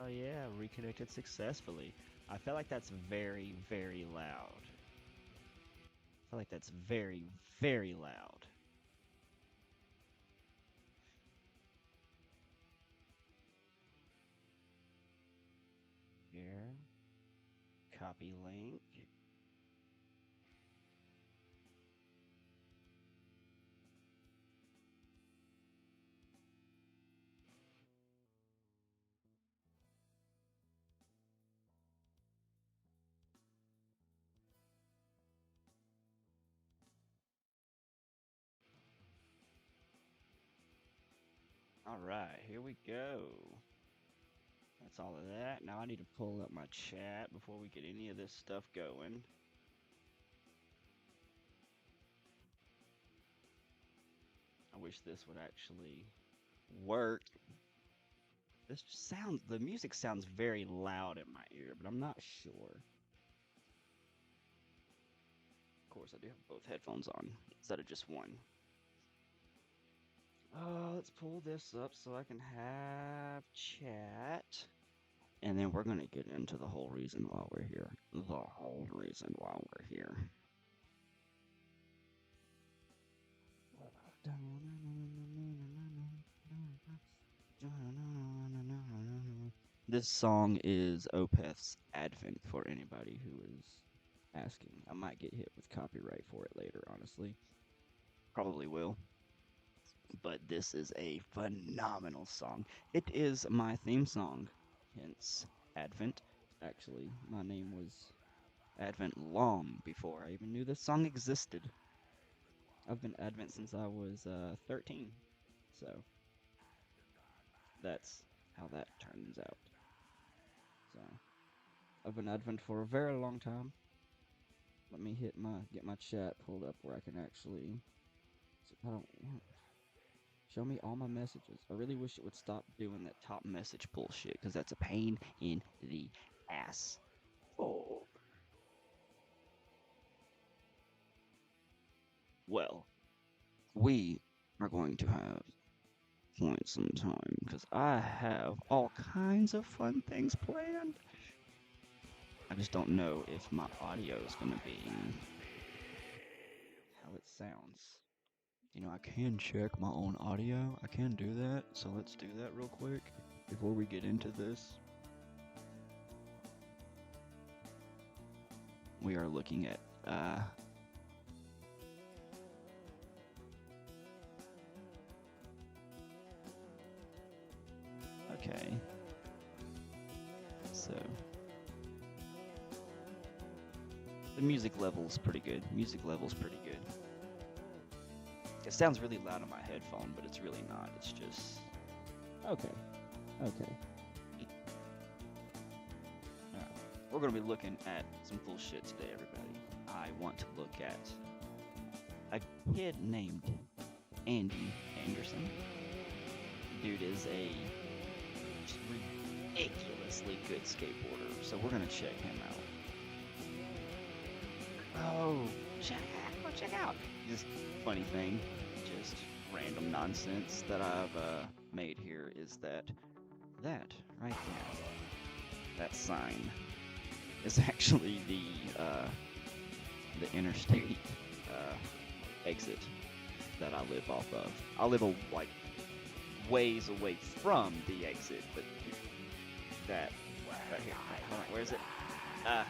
Oh yeah, reconnected successfully. I feel like that's very, very loud. I feel like that's very, very loud. Here, copy link. All right, here we go. That's all of that. Now I need to pull up my chat before we get any of this stuff going. I wish this would actually work. The music sounds very loud in my ear, but I'm not sure. Of course, I do have both headphones on instead of just one. Let's pull this up so I can have chat. And then we're going to get into the whole reason why we're here. The whole reason why we're here. This song is Opeth's Advent for anybody who is asking. I might get hit with copyright for it later, honestly. Probably will. But this is a phenomenal song. It is my theme song, hence Advent. Actually, my name was Advent long before I even knew this song existed. I've been Advent since I was 13, so that's how that turns out. So I've been Advent for a very long time. Let me get my chat pulled up where I can actually. I don't want. Show me all my messages. I really wish it would stop doing that top message bullshit because that's a pain in the ass. Oh. Well, we are going to have quite some time because I have all kinds of fun things planned. I just don't know if my audio is going to be how it sounds. You know, I can check my own audio. I can do that. So let's do that real quick before we get into this. We are looking at okay. So the music level's pretty good. Music level's pretty good. It sounds really loud on my headphone, but it's really not. It's just okay. Okay. All right. We're gonna be looking at some cool shit today, everybody. I want to look at a kid named Andy Anderson. Dude is a ridiculously good skateboarder, so we're gonna check him out. Oh, check out. This funny thing, just random nonsense that I've made here is that right there, that sign is actually the interstate exit that I live off of. I live like ways away from the exit, but that right here. Hold on, where is it? Uh,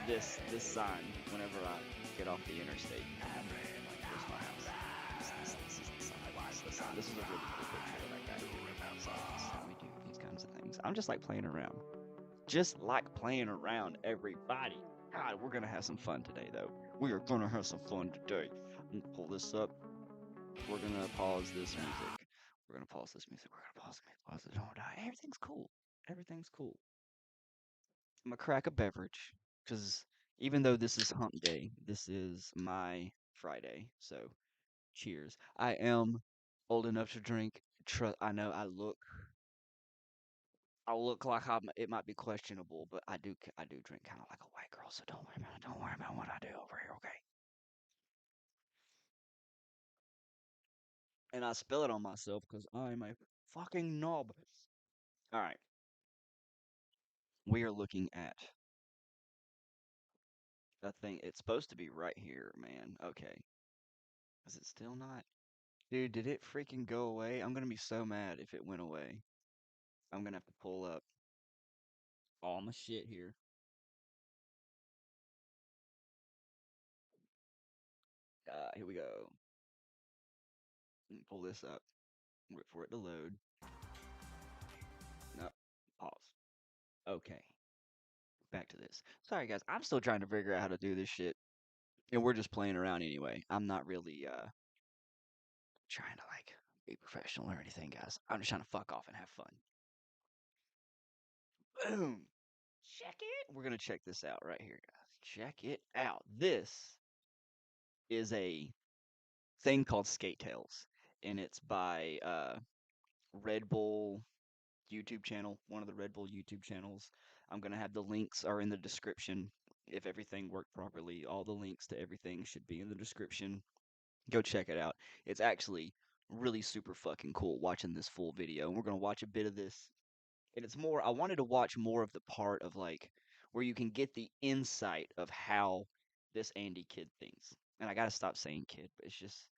this sign. Whenever I get off the interstate, here's my house. This is the sign. This is the sign. This is a really cool picture that I got here. So that's how we do these kinds of things. I'm just like playing around. Just like playing around, everybody. God, we're gonna have some fun today, though. We are gonna have some fun today. I'm gonna pull this up. We're gonna pause this music. We're gonna pause this music. We're gonna pause it. Pause it. Don't die. Everything's cool. Everything's cool. I'm gonna crack a beverage because even though this is hump day, this is my Friday. So cheers. I am old enough to drink. I know I look like it might be questionable, but I do drink kind of like a white girl. So don't worry about it. Don't worry about what I do over here, okay? And I spill it on myself because I'm a fucking knob. All right. We are looking at a thing. It's supposed to be right here, man. Okay. Is it still not? Dude, did it freaking go away? I'm gonna be so mad if it went away. I'm gonna have to pull up all my shit here. Here we go. Pull this up. Wait for it to load. No. Pause. Okay. Back to this. Sorry guys, I'm still trying to figure out how to do this shit. And we're just playing around anyway. I'm not really trying to like be professional or anything, guys. I'm just trying to fuck off and have fun. Boom. Check it. We're gonna check this out right here, guys. Check it out. This is a thing called Skate Tales, and it's by Red Bull YouTube channel, one of the Red Bull YouTube channels. I'm gonna have the links are in the description. If everything worked properly, all the links to everything should be in the description. Go check it out. It's actually really super fucking cool watching this full video. And we're gonna watch a bit of this. And it's more, I wanted to watch more of the part of like where you can get the insight of how this Andy kid thinks. And I gotta stop saying kid, but it's just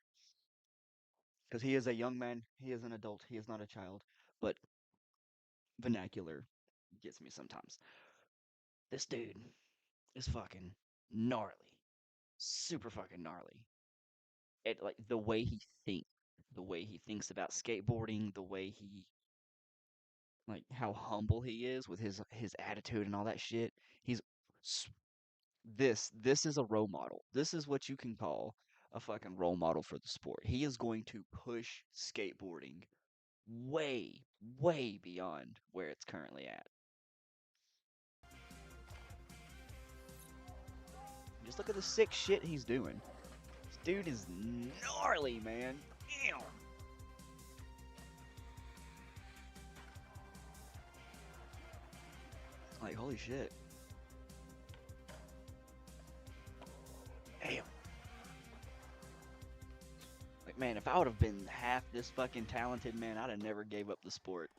because he is a young man, he is an adult, he is not a child. But vernacular gets me sometimes. This dude is fucking gnarly. Super fucking gnarly. It like the way he thinks about skateboarding, the way he like how humble he is with his attitude and all that shit. He's this is a role model. This is what you can call a fucking role model for the sport. He is going to push skateboarding way, way beyond where it's currently at. Just look at the sick shit he's doing. This dude is gnarly, man. Damn. Like, holy shit. Damn. Like, man, if I would have been half this fucking talented, man, I'd have never gave up the sport.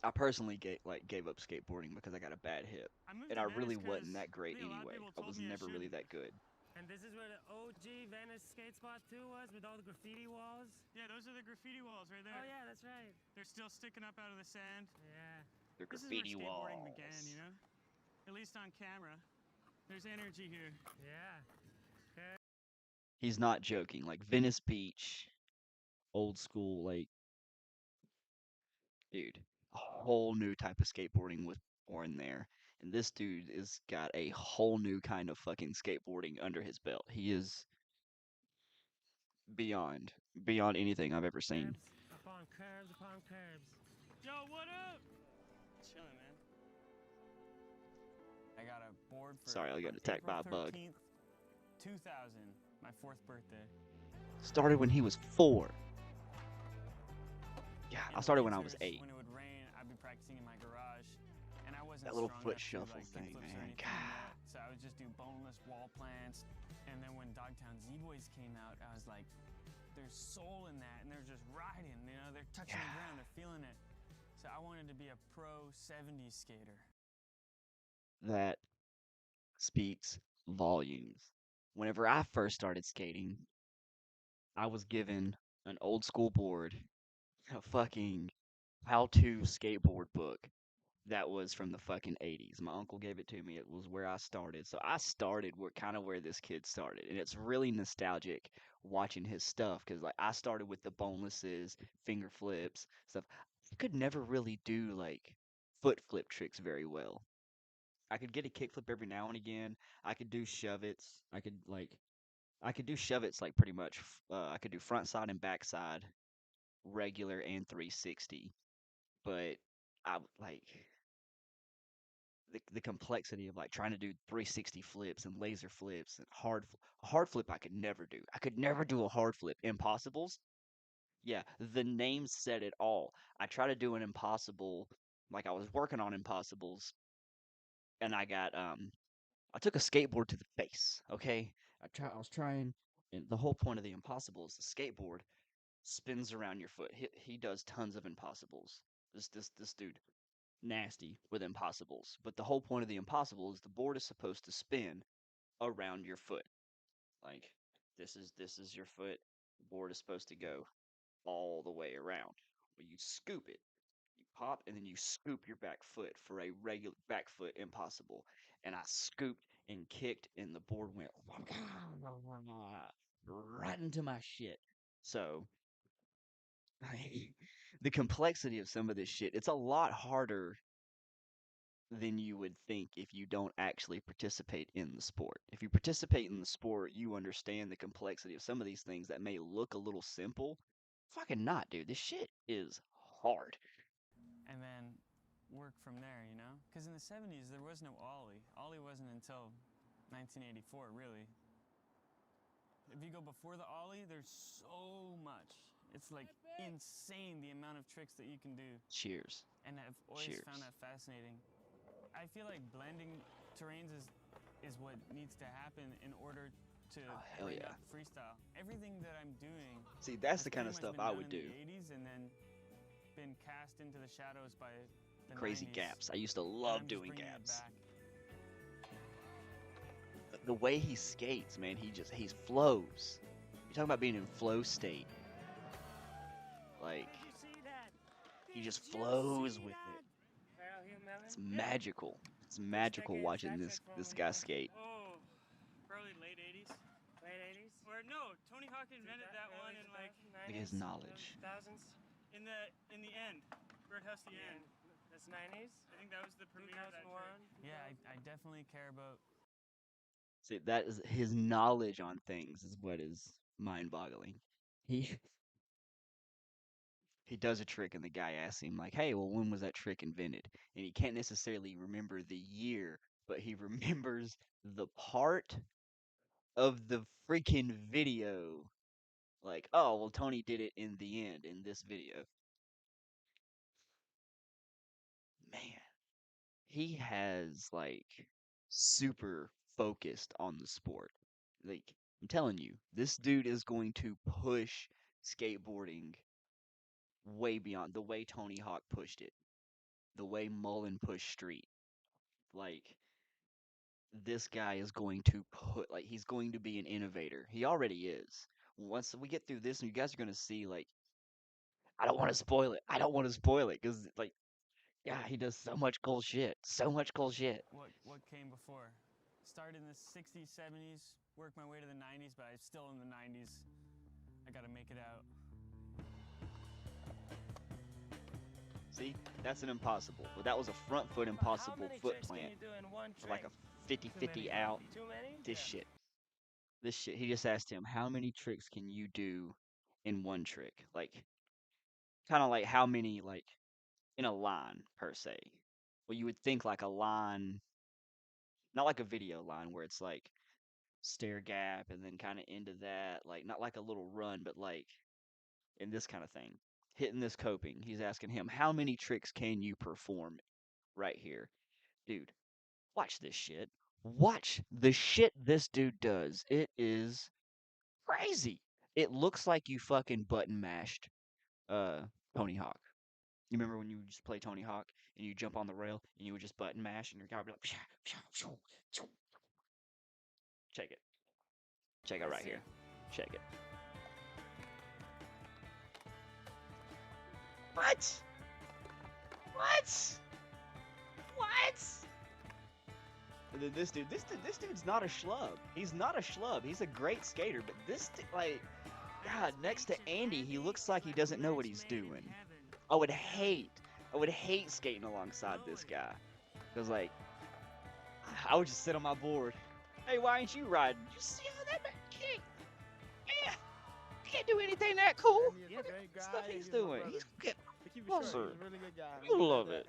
I personally gave up skateboarding because I got a bad hip, I moved and to I Venice really because wasn't that great a lot of anyway. people I told was me I never really shouldn't. that good. And this is where the OG Venice skate spot 2 was with all the graffiti walls. Yeah, those are the graffiti walls right there. Oh yeah, that's right. They're still sticking up out of the sand. Yeah. The This is where graffiti skateboarding walls. began, you know? At least on camera. There's energy here. Yeah. Okay. He's not joking. Like Venice Beach, old school, like, dude, a whole new type of skateboarding was born there. And this dude is got a whole new kind of fucking skateboarding under his belt. He is beyond, beyond anything I've ever seen. Curbs upon curbs upon curbs. Yo, what up? Chilling, man. I got a board for Sorry, I got attacked by a bug. 2000, my 4th birthday. Started when he was 4. Yeah, In I the started when I was winters, 8. When it would rain, I'd be practicing in my garage, and I wasn't That little strong foot enough shuffle to, like, thing, kickflips or man. anything yet, so I would just do boneless wall plants. And then when Dogtown Z-Boys came out, I was like, there's soul in that, and they're just riding, you know, they're touching the ground, they're feeling it. So I wanted to be a pro 70s skater. That speaks volumes. Whenever I first started skating, I was given an old school board, a fucking how to skateboard book that was from the fucking 80s. My uncle gave it to me. It was where I started. So I started where kind of where this kid started. And it's really nostalgic watching his stuff because like I started with the bonelesses, finger flips, stuff. I could never really do like foot flip tricks very well. I could get a kickflip every now and again. I could do shove-its. I could do shove-its like pretty much. I could do front side and back side, regular and 360. But like the complexity of like trying to do 360 flips and laser flips and hard flip I could never do. I could never do a hard flip. Impossibles? Yeah, the name said it all. I tried to do an impossible, like I was working on impossibles, and I took a skateboard to the face. Okay, I was trying, and the whole point of the impossible is the skateboard spins around your foot. He does tons of impossibles. This dude. nasty with impossibles. But the whole point of the impossible is the board is supposed to spin around your foot. Like this is your foot. The board is supposed to go all the way around. Well, you scoop it, you pop, and then you scoop your back foot for a regular back foot impossible. And I scooped and kicked, and the board went right into my shit. So the complexity of some of this shit, it's a lot harder than you would think if you don't actually participate in the sport. If you participate in the sport, you understand the complexity of some of these things that may look a little simple. Fucking not, dude. This shit is hard. and then work from there, you know? Because in the 70s, there was no Ollie. Ollie wasn't until 1984, really. If you go before the Ollie, there's so much. It's like insane the amount of tricks that you can do. Cheers. And I've always Cheers. found that fascinating. I feel like blending terrains is what needs to happen in order to hell bring yeah. up freestyle. Everything that I'm doing See, that's has the kind of pretty much stuff been I done would in do. the 80s and then been cast into the shadows by the Crazy 90s. gaps. I used to And love I'm just doing bringing it gaps. back. The way he skates, man, he flows. You're talking about being in flow state. Like, he just flows with it. It's magical. It's magical watching this guy skate. Oh, probably late 80s. Late 80s? Or no, Tony Hawk invented that one in like Look at his knowledge. Thousands? in the end. Birdhouse the end. That's 90s? I think that was the premiere of that 2001? trick. Yeah, I definitely care about. See, that is his knowledge on things is what is mind-boggling. He he does a trick and the guy asks him like, "Hey, well, when was that trick invented?" And he can't necessarily remember the year, but he remembers the part of the freaking video. Like, oh, well, Tony did it in the end in this video. Man, he has like super focused on the sport. Like, I'm telling you, this dude is going to push skateboarding way beyond the way Tony Hawk pushed it, the way Mullen pushed Street. Like, this guy is going to like, he's going to be an innovator. He already is. Once we get through this, and you guys are going to see, like, I don't want to spoil it. I don't want to spoil it because, like, yeah, he does so much cool shit. So much cool shit. What came before. Started in the 60s, 70s, worked my way to the 90s, but I'm still in the 90s. I gotta make it out. See, that's an impossible. But that was a front foot impossible foot plant. Can you do in one trick? Like a 50-50 out. Too many? This Yeah. shit. This shit. He just asked him, how many tricks can you do in one trick? Like, kind of like how many, like, in a line, per se. Well, you would think like a line, not like a video line where it's like stair gap and then kind of into that. Like, not like a little run, but like in this kind of thing. Hitting this coping. He's asking him, how many tricks can you perform right here? Dude, watch this shit. Watch the shit this dude does. It is crazy. It looks like you fucking button mashed Tony Hawk. You remember when you would just play Tony Hawk and you jump on the rail and you would just button mash and your guy would be like, check it. Check it right here. Check it. What? What? What? And then this dude's not a schlub. He's not a schlub. He's a great skater, but this, like, God, next to Andy, he looks like he doesn't know what he's doing. I would hate skating alongside this guy. Because, like, I would just sit on my board. Hey, why ain't you riding? You see how that man kick? Yeah, can't do anything that cool. He's a Look at great the guy. stuff he's He's my doing. brother. He's get To keep it Well, short, sir, he's a really good guy. you love it.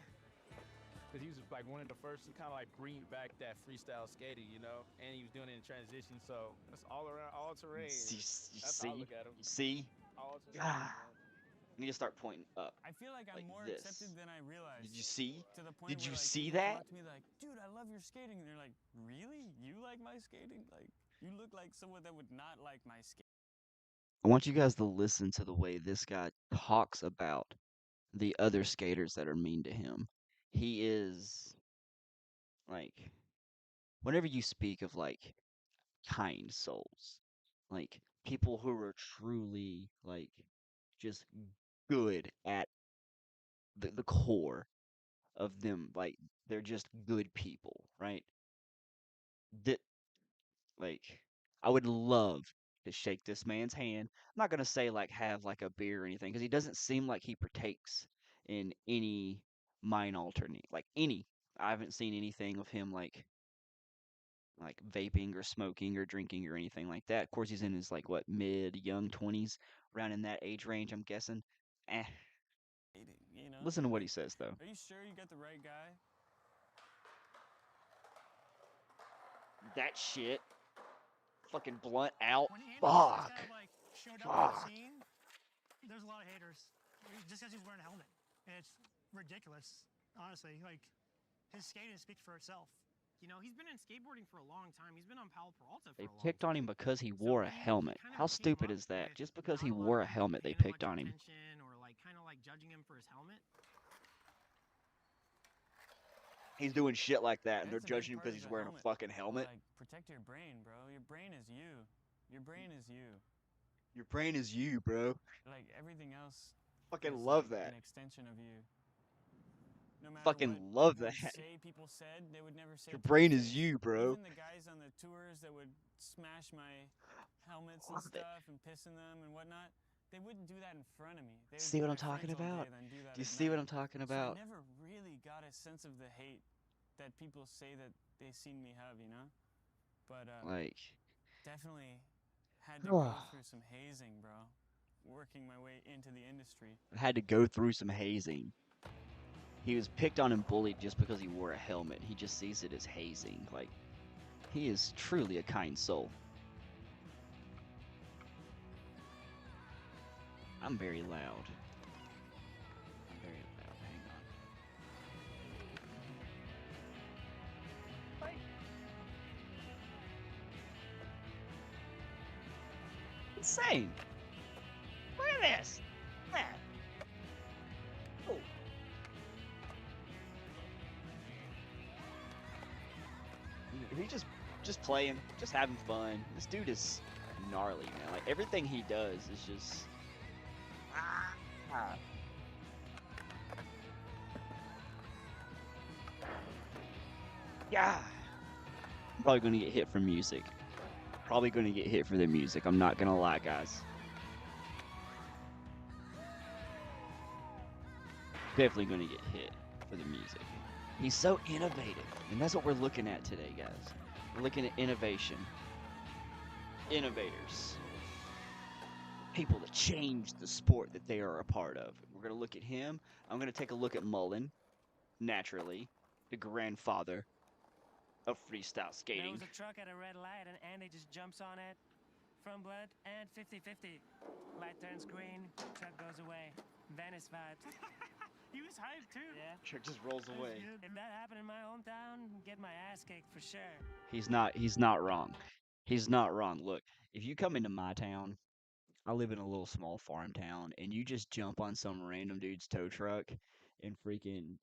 Because he was like one of the first to kind of like bring back that freestyle skating, you know, and he was doing it in transition, so it's all around, all terrain. You That's how I see? look at him. You see? All terrain. Ah. You need to start pointing up. I feel like I'm Like more this. accepted than I realized. Did you see? To the point Did where, you like, see people come that? up to me like, dude, I love your skating, and they're like, really? You like my skating? Like, you look like someone that would not like my skating. I want you guys to listen to the way this guy talks about the other skaters that are mean to him. he is like whenever you speak of like kind souls, like people who are truly like just good at the core of them, like they're just good people, right? That like I would love to shake this man's hand. I'm not gonna say like have like a beer or anything because he doesn't seem like he partakes in any mind alternate like any. I haven't seen anything of him like vaping or smoking or drinking or anything like that. Of course, he's in his like what mid young 20s, around in that age range. I'm guessing. Eh. You know? Listen to what he Like, says though. are you sure you got the right guy? That shit. Fucking blunt out. When Andy first Fuck. kind of like showed up on the Fuck. scene, there's a lot of haters just because he's wearing a helmet, and it's ridiculous. Honestly, like his skating speaks for itself. You know, he's been in skateboarding for a long time. He's been on Powell Peralta for They a long picked on him time. because he So wore a he helmet. kind of How came stupid up is that? with Just because not he a lot wore of a people helmet, they paying him picked much on him. attention or like kind of like judging him for his helmet. He's doing shit like that, and they're That's a big judging him part because of he's the wearing a helmet. fucking helmet. Like, protect your brain, bro. Your brain is you. Your brain is you. Your brain is you, bro. Like, everything else Fucking is love like that. an extension of you. No matter Fucking what love people that. say, people said, they would never say Your it to brain my is face. you, bro. Even the guys on the tours that would smash my helmets and Love it. stuff and piss in them and whatnot, they wouldn't do that in front of me. They would See be what I'm my talking friends all about? day, then do that Do you at see what night. I'm talking So I about? never really got a sense of the hate that people say that they seen me have, you know? But Like, definitely had to go through some hazing, bro. Working my way into the industry. I had to go through some hazing. He was picked on and bullied just because he wore a helmet. He just sees it as hazing. Like, he is truly a kind soul. I'm very loud. I'm very loud. Hang on. Insane. Look at this. Man. Oh. He just playing, just having fun. This dude is gnarly, man. Like everything he does is just ah. Yeah. I'm probably gonna get hit for music. Probably gonna get hit for the music. I'm not gonna lie, guys. Definitely gonna get hit for the music. He's so innovative, and that's what we're looking at today, guys. We're looking at innovation. Innovators. People that change the sport that they are a part of. We're gonna look at him. I'm gonna take a look at Mullen, naturally, the grandfather of freestyle There skating. was a truck at a red light and Andy just jumps on it. Front blood and 50-50. Light turns green, truck goes away. Venice vibes. He was hyped too. Yeah. Truck just rolls away. If that happened in my hometown, get my ass kicked for sure. He's not wrong. He's not wrong. Look, if you come into my town, I live in a little small farm town, and you just jump on some random dude's tow truck and freaking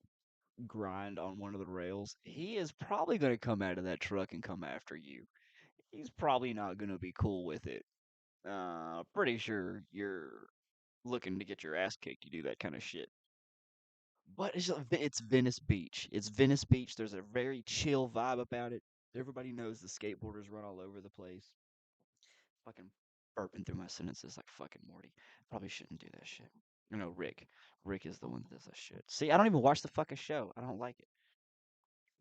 grind on one of the rails, he is probably going to come out of that truck and come after you. He's probably not going to be cool with it. Pretty sure you're looking to get your ass kicked. You do that kind of shit. But it's Venice Beach. It's Venice Beach. There's a very chill vibe about it. Everybody knows the skateboarders run all over the place. Fucking burping through my sentences like fucking Morty. Probably shouldn't do that shit. No, Rick. Rick is the one that does that shit. See, I don't even watch the fucking show. I don't like it.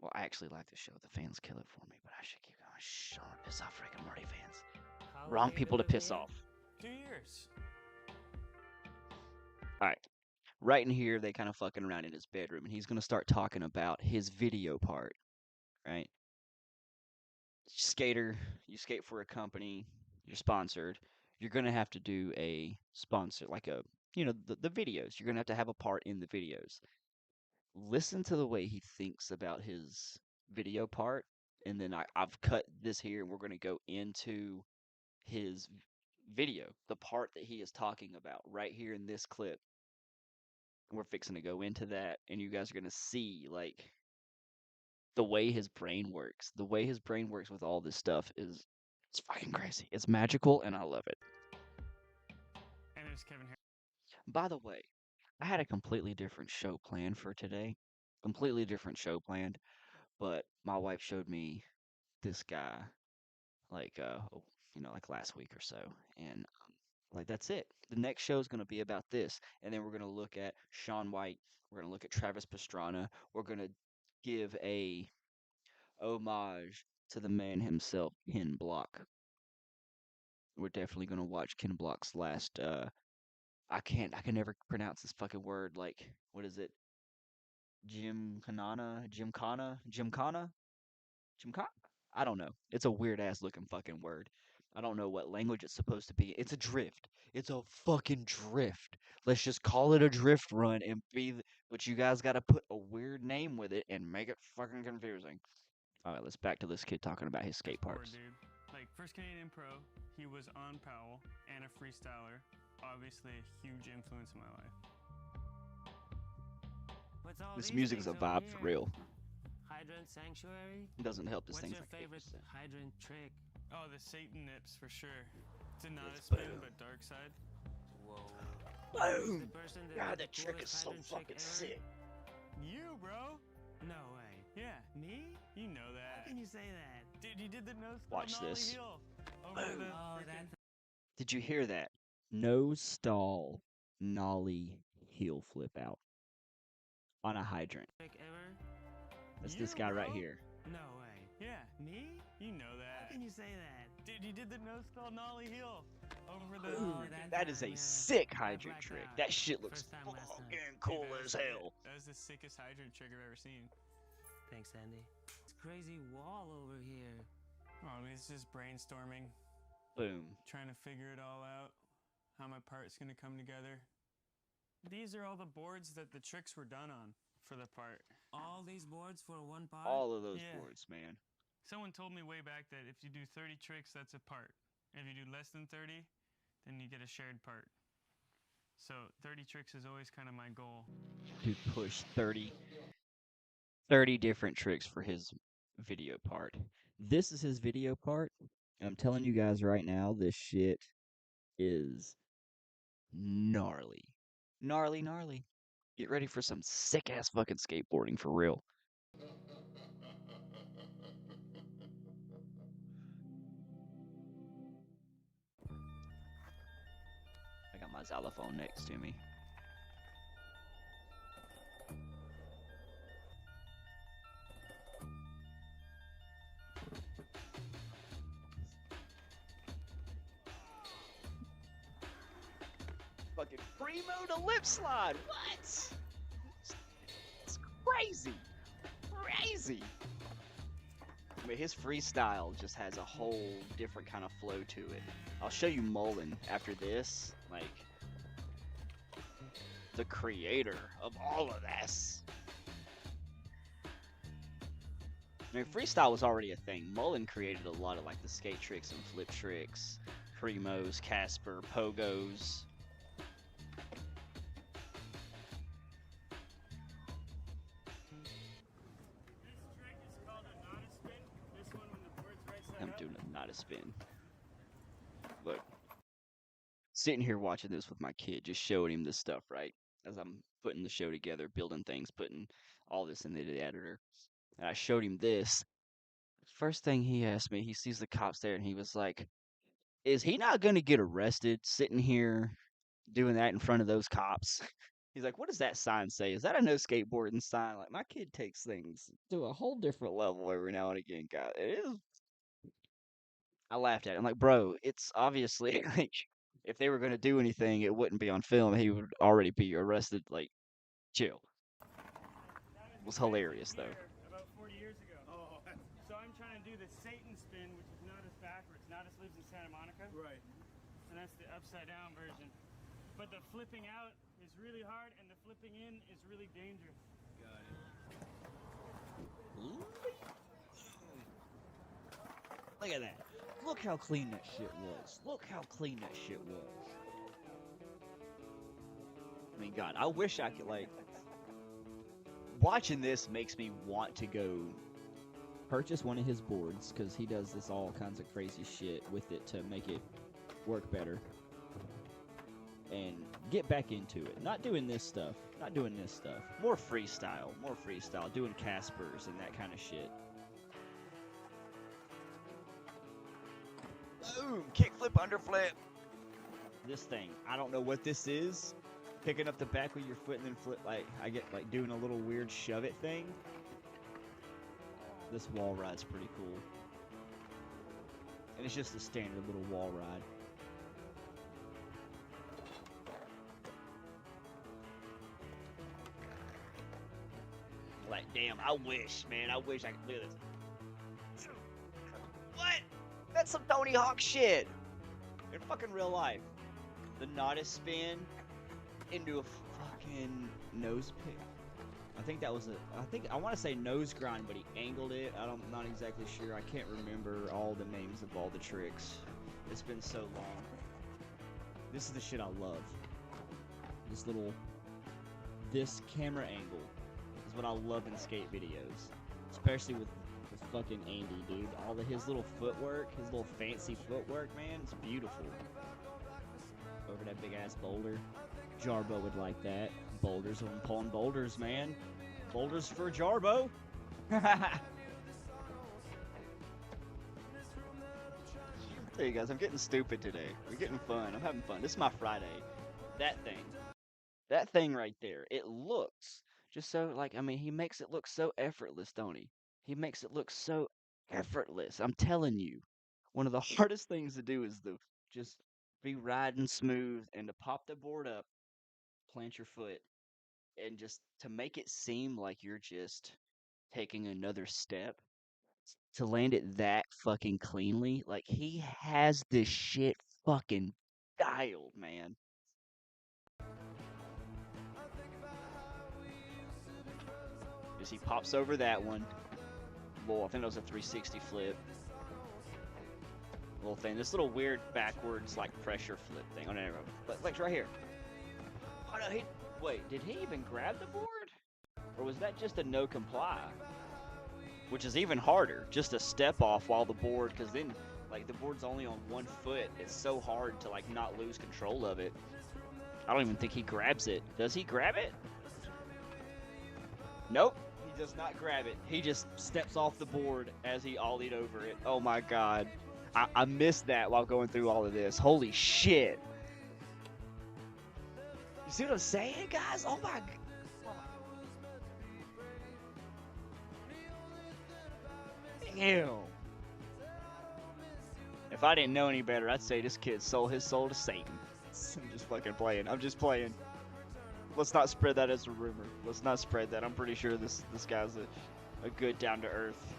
Well, I actually like the show. The fans kill it for me, but I should keep going. Shh, I don't wanna piss off Rick and Morty fans. How Wrong long you people to been piss living off. 2 years. Alright. Right in here, they kind of fucking around in his bedroom, and he's gonna start talking about his video part. Right? Skater, you skate for a company, you're sponsored, you're gonna have to do a sponsor, like the videos. You're gonna have a part in the videos. Listen to the way he thinks about his video part, and then I've cut this here, and we're gonna go into his video, the part that he is talking about right here in this clip. We're fixing to go into that, and you guys are gonna see like the way his brain works. The way his brain works with all this stuff is it's fucking crazy. It's magical, and I love it. And there's Kevin Harris. By the way, I had a completely different show planned for today. Completely different show planned, but my wife showed me this guy like like last week or so, and like that's it. The next show is going to be about this, and then we're going to look at Shaun White. We're going to look at Travis Pastrana. We're going to give a homage to the man himself, Ken Block. We're definitely going to watch Ken Block's last I can never pronounce this fucking word. Like, what is it? Gymkhana? I don't know. It's a weird ass looking fucking word. I don't know what language it's supposed to be. It's a drift. It's a fucking drift. Let's just call it a drift run and but you guys got to put a weird name with it and make it fucking confusing. All right, let's back to this kid talking about his skate Poor parks. dude. Like, first Canadian pro, he was on Powell and a freestyler. Obviously, a huge influence in my life. What's all This these music is a things over vibe for here? real. Hydrant sanctuary? It doesn't help this What's thing's your like favorite 8%. hydrant trick? Oh, the Satan nips for sure. It's not a It's spin, boom. but dark side. Whoa. Boom! The person that God, did that the trick is coolest so hydrant trick fucking ever? sick. You, bro. No way. Yeah, Me? you know How that. can you say that? Dude, you did the nose Watch nollie this. heel over Boom. the Oh, freaking- that. Did you hear that? No stall, nollie, heel flip out on a hydrant. Trick ever? That's You, this guy right bro. here. No way. Yeah, Me? you know How that. can you say that? Dude, you did the nose skull nollie heel over the. Ooh, freaking- that is a time, yeah. sick I hydrant blacked trick. out. That shit looks First time last night. fucking Dude, cool that as was hell. That was the sickest hydrant trick I've ever seen. Thanks, Andy. It's crazy wall over here. Oh, it's just brainstorming, Boom. trying to figure it all out, how my part's gonna come together. These are all the boards that the tricks were done on for the part. All these boards for one part? All of those Yeah. boards, man. Someone told me way back that if you do 30 tricks, that's a part. If you do less than 30, then you get a shared part. So 30 tricks is always kind of my goal. Dude pushed 30 different tricks for his video part. This is his video part. And I'm telling you guys right now, this shit is gnarly. Gnarly. Get ready for some sick ass fucking skateboarding for real. I got my xylophone next to me. Fucking primo to lip slide. What? It's crazy. Crazy. I mean, his freestyle just has a whole different kind of flow to it. I'll show you Mullen after this. Like, the creator of all of this. I mean, freestyle was already a thing. Mullen created a lot of like the skate tricks and flip tricks, primos, Casper, pogos. This trick is called a not a spin. This one when the board's right side I'm up. doing a not a spin. Look, sitting here watching this with my kid, just showing him this stuff, right? As I'm putting the show together, building things, putting all this in the editor. And I showed him this. First thing he asked me, he sees the cops there, and he was like, "Is he not going to get arrested sitting here doing that in front of those cops?" He's like, "What does that sign say? Is that a no skateboarding sign?" Like, my kid takes things to a whole different level every now and again, guys. It is. I laughed at it. I'm like, bro, it's obviously like if they were going to do anything, it wouldn't be on film. He would already be arrested. Like, chill. It was hilarious, though. About 40 years ago. Oh. So I'm trying to do the Satan spin, which is not as backwards. Nodis lives in Santa Monica. Right. And that's the upside down version. But the flipping out is really hard, and the flipping in is really dangerous. Got it. Look at that. Look how clean that shit was. Look how clean that shit was. I mean, God, I wish I could, like, watching this makes me want to go purchase one of his boards, because he does this all kinds of crazy shit with it to make it work better. And get back into it. Not doing this stuff. Not doing this stuff. More freestyle. More freestyle. Doing Caspers and that kind of shit. Boom! Kickflip, underflip. This thing. I don't know what this is. Picking up the back with your foot and then flip. Like, I get like doing a little weird shove it thing. This wall ride's pretty cool. And it's just a standard little wall ride. Like, damn, I wish, man. I wish I could do this. What? That's some Tony Hawk shit. In fucking real life. The Nodus spin into a fucking nose pick. I think that was I want to say nose grind, but he angled it. I'm not exactly sure. I can't remember all the names of all the tricks. It's been so long. This is the shit I love. This camera angle is what I love in skate videos. Especially with fucking Andy, dude. All of his little footwork, his little fancy footwork, man, it's beautiful. Over that big ass boulder. Jarbo would like that. Boulders, I'm pulling boulders, man. Boulders for Jarbo. There you guys, I'm getting stupid today. We're getting fun. I'm having fun. This is my Friday. That thing right there, it looks just so, like, I mean, he makes it look so effortless, don't he? He makes it look so effortless. I'm telling you, one of the hardest things to do is to just be riding smooth and to pop the board up, plant your foot, and just to make it seem like you're just taking another step, to land it that fucking cleanly. Like, he has this shit fucking dialed, man. As he pops over that one. Well, I think that was a 360 flip. Little thing. This little weird backwards, like, pressure flip thing. Oh, no, no, no. Like, right here. Oh, no, wait, did he even grab the board? Or was that just a no comply? Which is even harder. Just a step off while the board, because then, like, the board's only on one foot. It's so hard to, like, not lose control of it. I don't even think he grabs it. Does he grab it? Nope. He does not grab it. He just steps off the board as he ollied over it. Oh my god. I missed that while going through all of this. Holy shit. You see what I'm saying, guys? Oh my god. Damn. If I didn't know any better, I'd say this kid sold his soul to Satan. I'm just fucking playing. I'm just playing. Let's not spread that as a rumor. Let's not spread that. I'm pretty sure this guy's a good, down-to-earth,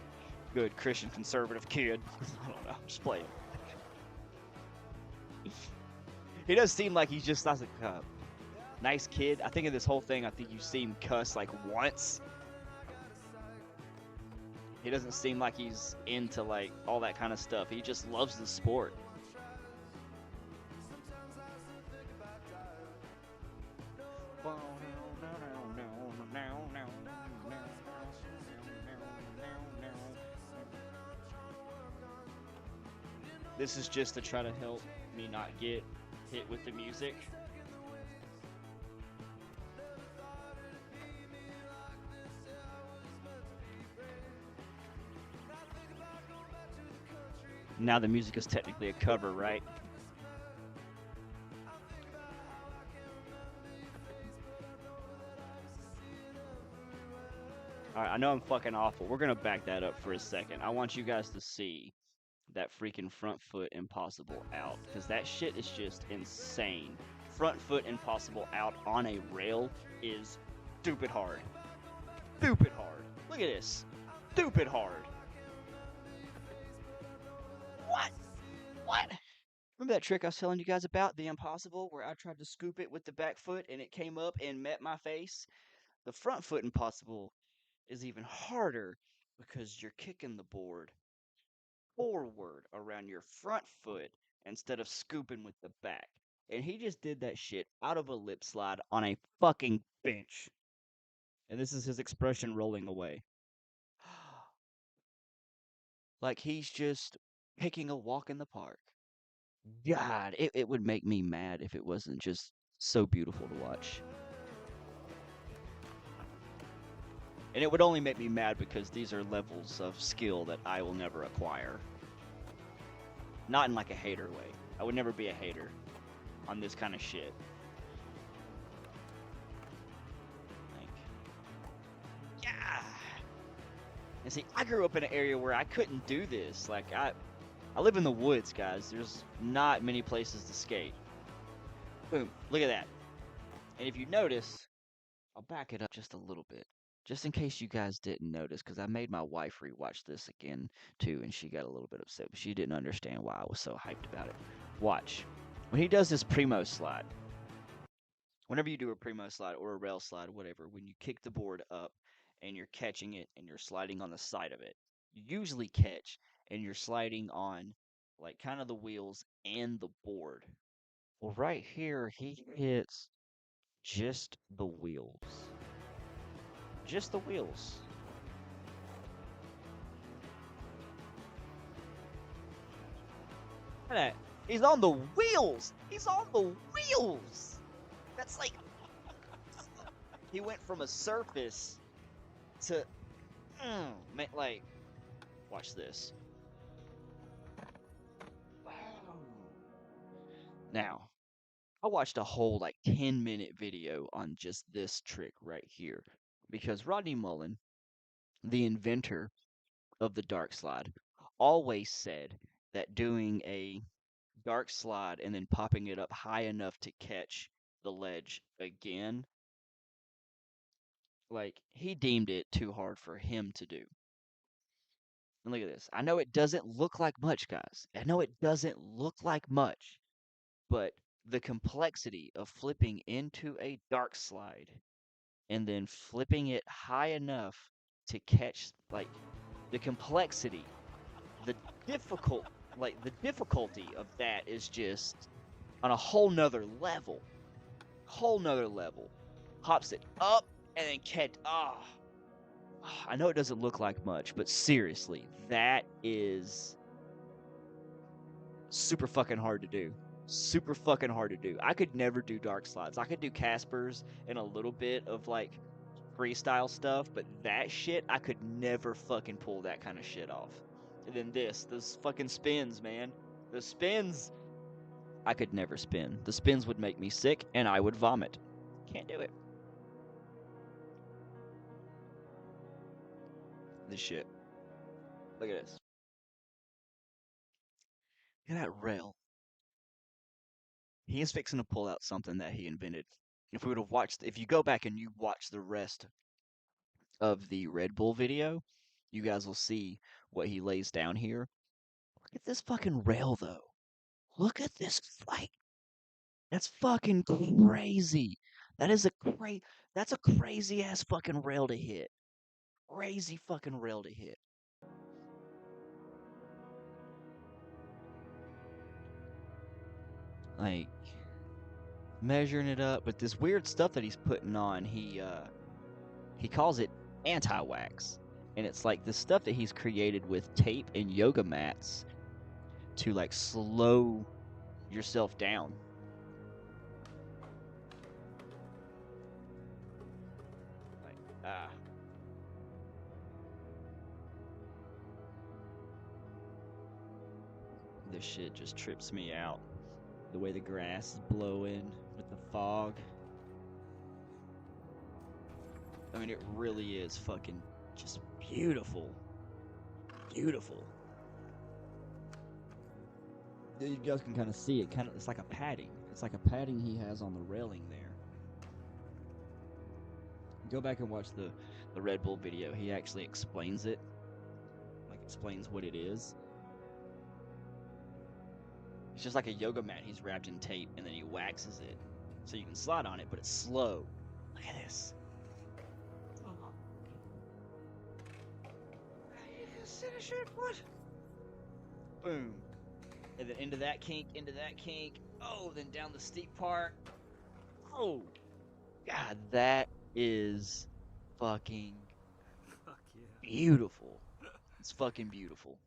good Christian conservative kid. I don't know. I'm just playing. He does seem like he's just like a nice kid. I think in this whole thing, I think you see him cuss like once. He doesn't seem like he's into like all that kind of stuff. He just loves the sport. This is just to try to help me not get hit with the music. Now the music is technically a cover, right? Alright, I know I'm fucking awful. We're gonna back that up for a second. I want you guys to see that freaking front foot impossible out, because that shit is just insane. Front foot impossible out on a rail is stupid hard. Stupid hard. Look at this. Stupid hard. What? Remember that trick I was telling you guys about, the impossible, where I tried to scoop it with the back foot and it came up and met my face? The front foot impossible is even harder because you're kicking the board forward around your front foot instead of scooping with the back. And he just did that shit out of a lip slide on a fucking bench. And this is his expression rolling away. Like he's just taking a walk in the park. God, it would make me mad if it wasn't just so beautiful to watch. And it would only make me mad because these are levels of skill that I will never acquire. Not in like a hater way. I would never be a hater on this kind of shit. Like, yeah. And see, I grew up in an area where I couldn't do this. Like, I live in the woods, guys. There's not many places to skate. Boom. Look at that. And if you notice, I'll back it up just a little bit. Just in case you guys didn't notice, because I made my wife rewatch this again, too, and she got a little bit upset. But she didn't understand why I was so hyped about it. Watch. When he does this primo slide, whenever you do a primo slide or a rail slide, whatever, when you kick the board up and you're catching it and you're sliding on the side of it, you usually catch and you're sliding on, like, kind of the wheels and the board. Well, right here, he hits just the wheels. Just the wheels. Look at that. He's on the wheels. He's on the wheels. That's like... he went from a surface to... like... Watch this. Now, I watched a whole like 10-minute video on just this trick right here. Because Rodney Mullen, the inventor of the dark slide, always said that doing a dark slide and then popping it up high enough to catch the ledge again, like, he deemed it too hard for him to do. And look at this. I know it doesn't look like much, guys. I know it doesn't look like much, but the complexity of flipping into a dark slide and then flipping it high enough to catch, like, the complexity, the difficulty of that is just on a whole nother level. Whole nother level. Hops it up and then catch. I know it doesn't look like much, but seriously, that is super fucking hard to do. Super fucking hard to do. I could never do dark slides. I could do Caspers and a little bit of like freestyle stuff, but that shit, I could never fucking pull that kind of shit off. And then those fucking spins, man. The spins, I could never spin. The spins would make me sick and I would vomit. Can't do it. This shit. Look at this. Look at that rail. He is fixing to pull out something that he invented. If we would have watched, if you go back and you watch the rest of the Red Bull video, you guys will see what he lays down here. Look at this fucking rail, though. Look at this, like, that's fucking crazy. That's a crazy ass fucking rail to hit. Crazy fucking rail to hit. Like, measuring it up, but this weird stuff that he's putting on, he calls it anti-wax. And it's like the stuff that he's created with tape and yoga mats to like slow yourself down. Like, this shit just trips me out. The way the grass is blowing with the fog. I mean, it really is fucking just beautiful. Beautiful. You guys can kind of see it. It's like a padding. It's like a padding he has on the railing there. Go back and watch the Red Bull video. He actually explains it. Like, explains what it is. It's just like a yoga mat he's wrapped in tape, and then he waxes it. So you can slide on it, but it's slow. Look at this. What? Boom. And then into that kink, Oh, then down the steep part. Oh, God, that is fucking Fuck yeah. beautiful. It's fucking beautiful.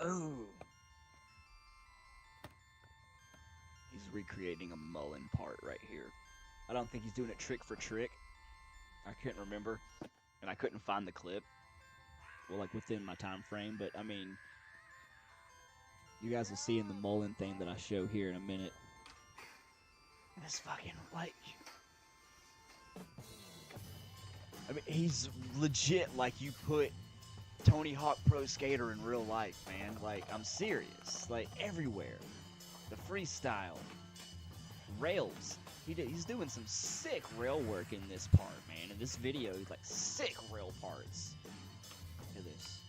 Oh. He's recreating a mullen part right here. I don't think he's doing it trick for trick. I couldn't remember, and I couldn't find the clip. Well, like within my time frame, but I mean, you guys will see in the mullen thing that I show here in a minute. This fucking, like, I mean, he's legit like you put Tony Hawk Pro Skater in real life, man. Like, I'm serious. Like, everywhere. The freestyle. Rails. He's doing some sick rail work in this part, man. In this video, he's like sick rail parts. Look at this.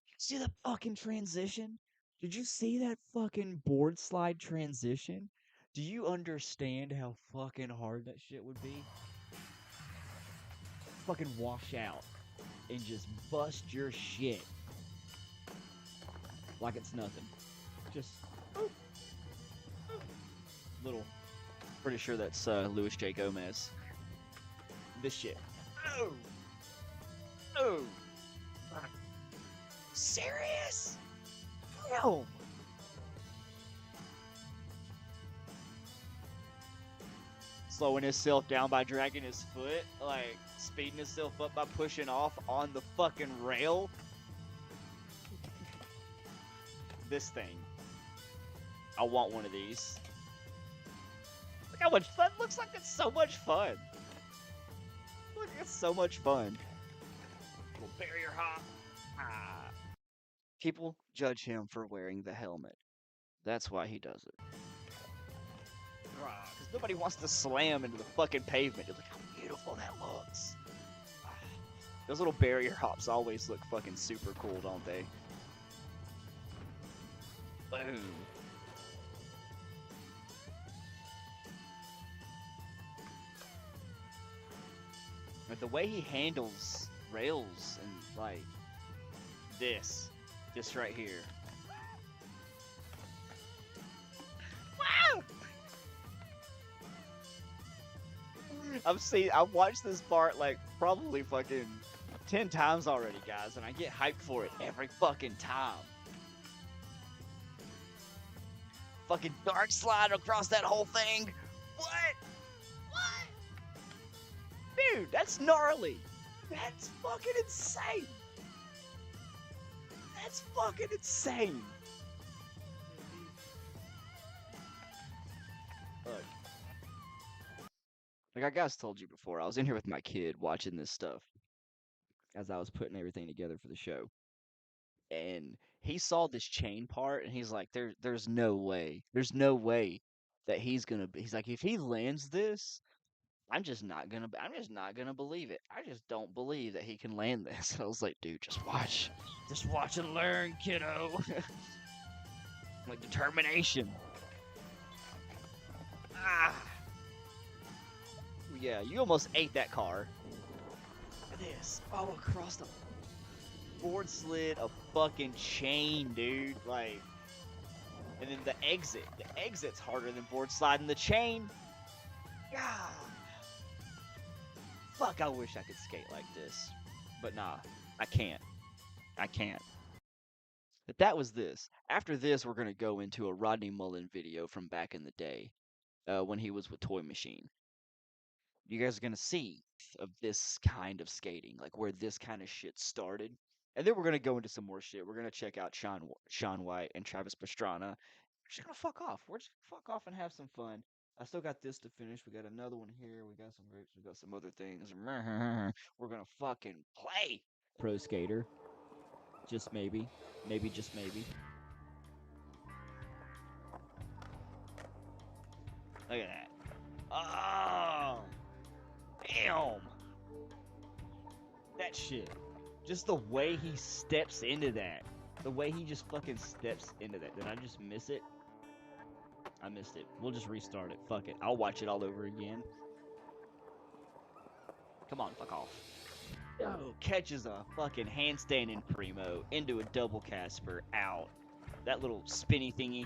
You see the fucking transition? Did you see that fucking board slide transition? Do you understand how fucking hard that shit would be? Fucking wash out and just bust your shit like it's nothing. Just little. Pretty sure that's Luis J. Gomez. This shit. Oh. Oh. Serious? Damn. Slowing himself down by dragging his foot, like speeding himself up by pushing off on the fucking rail. This thing. I want one of these. Look how much fun. Looks like it's so much fun. Look, it's so much fun. Little barrier hop. Ah. People judge him for wearing the helmet. That's why he does it. Because nobody wants to slam into the fucking pavement. Look how beautiful that looks. Those little barrier hops always look fucking super cool, don't they? Boom. But the way he handles rails and like this right here. Wow! I've watched this part like probably fucking 10 times already, guys, and I get hyped for it every fucking time. Fucking dark slide across that whole thing. What? What? Dude, that's gnarly. That's fucking insane. That's fucking insane. Look. Like I guys told you before, I was in here with my kid watching this stuff as I was putting everything together for the show. And he saw this chain part and he's like, there's no way. There's no way that he's like, if he lands this, I'm just not gonna believe it. I just don't believe that he can land this. I was like, dude, just watch and learn, kiddo. Like determination. Ah. Yeah, you almost ate that car. Look at this. Oh, across the board slid a fucking chain, dude. Like, and then the exit. The exit's harder than board sliding the chain. God. Fuck, I wish I could skate like this. But nah, I can't. I can't. But that was this. After this, we're going to go into a Rodney Mullen video from back in the day when he was with Toy Machine. You guys are going to see of this kind of skating, like where this kind of shit started. And then we're going to go into some more shit. We're going to check out Shaun White and Travis Pastrana. We're just going to fuck off. We're just going to fuck off and have some fun. I still got this to finish. We got another one here. We got some grapes. We got some other things. We're going to fucking play. Pro skater. Just maybe. Maybe, just maybe. Look at that. Oh! Damn! That shit. Just the way he steps into that. The way he just fucking steps into that. Did I just miss it? I missed it. We'll just restart it. Fuck it. I'll watch it all over again. Come on, fuck off. Oh, catches a fucking handstanding primo into a double Casper. Out. That little spinny thingy.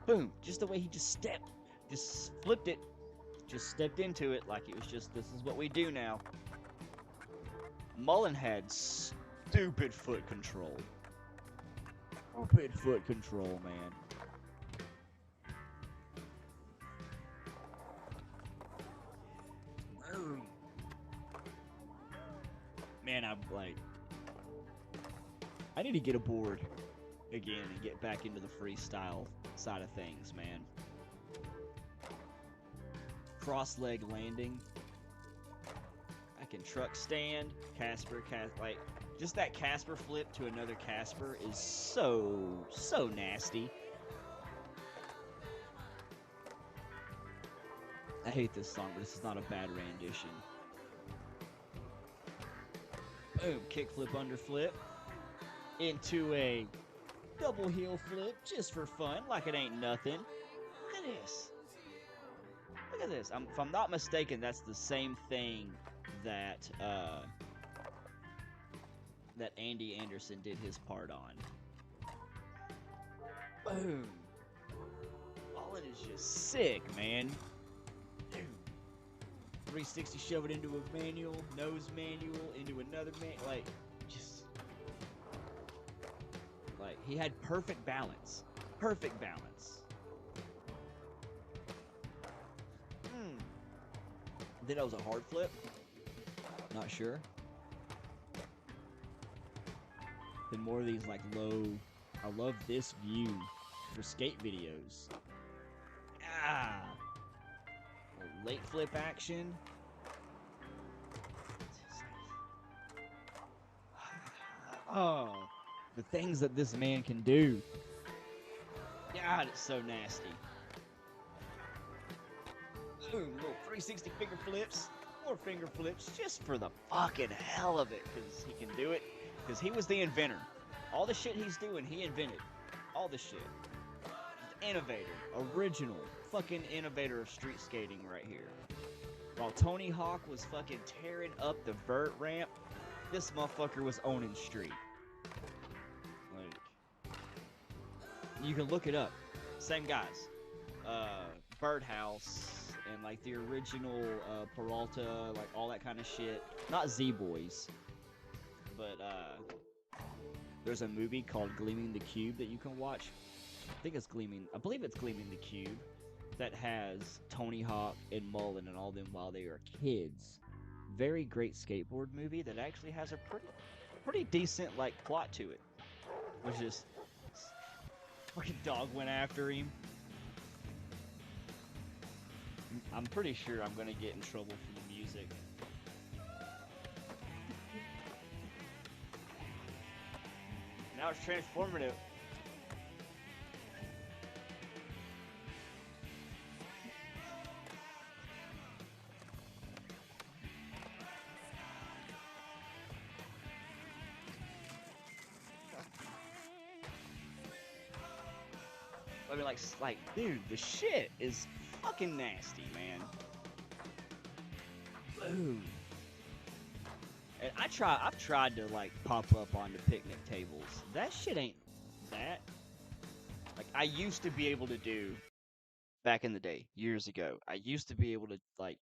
Boom. Just the way he just stepped. Just flipped it. Just stepped into it like it was just, this is what we do now. Mullen had stupid foot control. Stupid foot control, man. Boom. Man, I'm like, I need to get aboard again and get back into the freestyle side of things, man. Cross leg landing. I can truck stand, Casper, like, just that Casper flip to another Casper is so nasty. I hate this song, but this is not a bad rendition. Boom, kickflip, underflip. Into a double heel flip, just for fun, like it ain't nothing. Look at this. Look at this. If I'm not mistaken, that's the same thing that that Andy Anderson did his part on. Boom. Mullen is just sick, man. Dude. 360 shove it into a manual, nose manual, into another like, just, like, he had perfect balance. Perfect balance. I think that was a hard flip. Not sure. Then more of these like low. I love this view for skate videos. Ah, late flip action. Oh, the things that this man can do. God, it's so nasty. Boom, little 360 finger flips, more finger flips, just for the fucking hell of it, because he can do it, because he was the inventor. All the shit he's doing, he invented. All the shit. Innovator, original, fucking innovator of street skating right here. While Tony Hawk was fucking tearing up the vert ramp, this motherfucker was owning street. Like, you can look it up. Same guys. Birdhouse, and like the original Peralta, like all that kind of shit. Not Z-Boys, but there's a movie called Gleaming the Cube that you can watch. I believe it's Gleaming the Cube, that has Tony Hawk and Mullen and all them while they are kids. Very great skateboard movie that actually has a pretty decent like plot to it. Which is, fucking dog went after him. I'm pretty sure I'm gonna get in trouble for the music. Now it's transformative. I mean, like, dude, the shit is fucking nasty, man. Boom. And I've tried to like pop up onto picnic tables. That shit ain't that. Like, I used to be able to do back in the day, years ago. I used to be able to, like,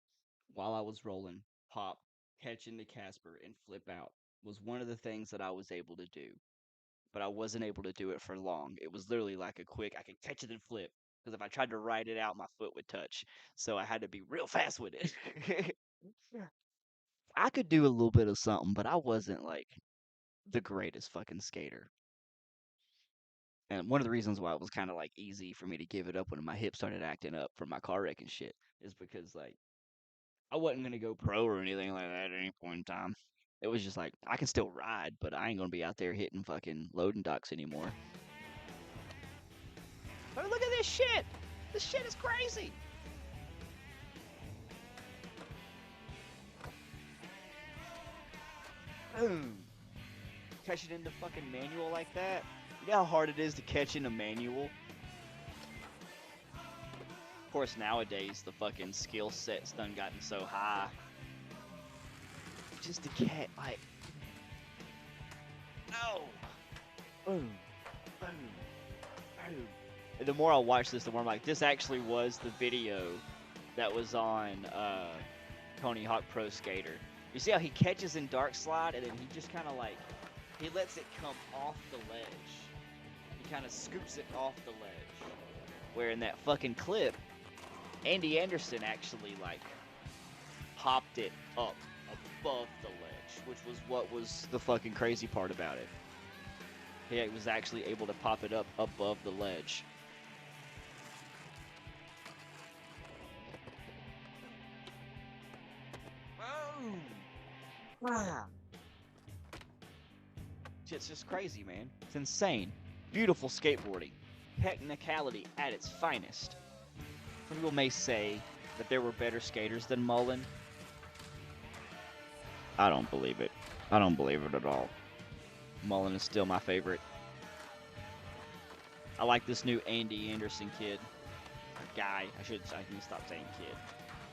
while I was rolling, pop, catch into Casper, and flip out. Was one of the things that I was able to do. But I wasn't able to do it for long. It was literally like a quick, I could catch it and flip. Because if I tried to ride it out, my foot would touch. So I had to be real fast with it. I could do a little bit of something, but I wasn't like the greatest fucking skater. And one of the reasons why it was kind of like easy for me to give it up when my hip started acting up from my car wreck and shit is because like I wasn't going to go pro or anything like that at any point in time. It was just like, I can still ride, but I ain't going to be out there hitting fucking loading docks anymore. But look at this shit! This shit is crazy! Boom! Catch it in the fucking manual like that? You know how hard it is to catch in a manual? course, nowadays the fucking skill set's done gotten so high. Just a cat, like, no. Boom, boom, boom. And the more I watch this, the more I'm like, this actually was the video that was on Tony Hawk Pro Skater. You see how he catches in Dark Slide, and then he just kind of like, he lets it come off the ledge. He kind of scoops it off the ledge. Where in that fucking clip, Andy Anderson actually like popped it up above the ledge, which was what was the fucking crazy part about it. He was actually able to pop it up above the ledge. Boom! Wow. It's just crazy, man. It's insane. Beautiful skateboarding. Technicality at its finest. Some people may say that there were better skaters than Mullen. I don't believe it. I don't believe it at all. Mullen is still my favorite. I like this new Andy Anderson kid. Guy. I need to stop saying kid.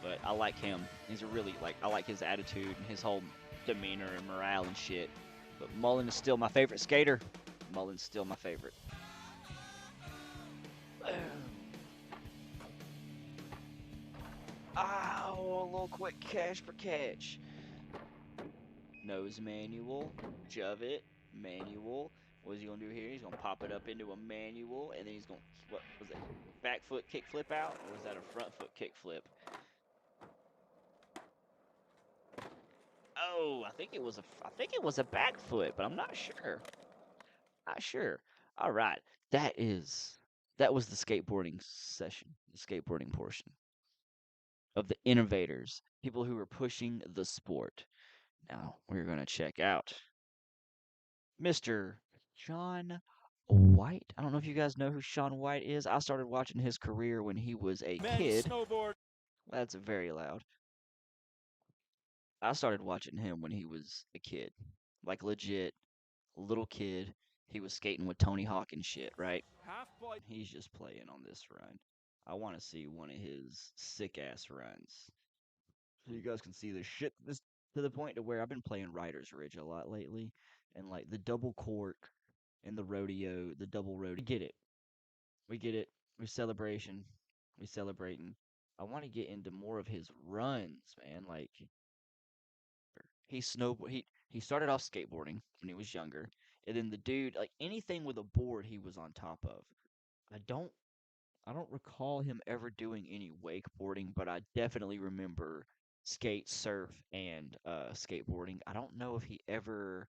But I like him. He's a really, like, I like his attitude and his whole demeanor and morale and shit. But Mullen is still my favorite skater. Mullen's still my favorite. Ow, a little quick cash for catch. Nose manual, shove it, manual. What is he gonna do here? He's gonna pop it up into a manual, and then he's gonna, what was it? Back foot kick flip out, or was that a front foot kick flip? Oh, I think it was a back foot, but I'm not sure. Not sure. All right, that was the skateboarding session, the skateboarding portion of the innovators, people who are pushing the sport. Now we're gonna check out Mr. Shaun White. I don't know if you guys know who Shaun White is. I started watching his career when he was a kid. Snowboard. That's very loud. I started watching him when he was a kid. Like legit, little kid. He was skating with Tony Hawk and shit, right? Half bite. He's just playing on this run. I want to see one of his sick ass runs. So you guys can see this shit. This to the point to where I've been playing Riders Ridge a lot lately, and like the double cork and the rodeo, the double rodeo. We get it. We get it. We celebration. We celebrating. I want to get into more of his runs, man. Like he started off skateboarding when he was younger, and then the dude, like anything with a board, he was on top of. I don't I don't recall him ever doing any wakeboarding, but I definitely remember skate, surf, and skateboarding. I don't know if he ever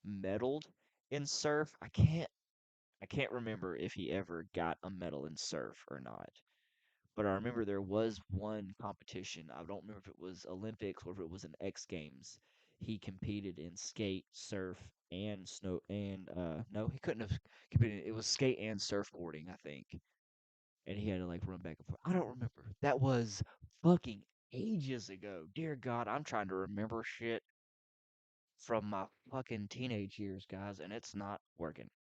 medaled in surf. I can't remember if he ever got a medal in surf or not. But I remember there was one competition. I don't remember if it was Olympics or if it was an X Games. He competed in skate, surf, and snow and no, he couldn't have competed. It was skate and surfboarding, I think, and he had to like run back and forth. I don't remember. That was fucking ages ago. Dear God, I'm trying to remember shit from my fucking teenage years, guys, and it's not working.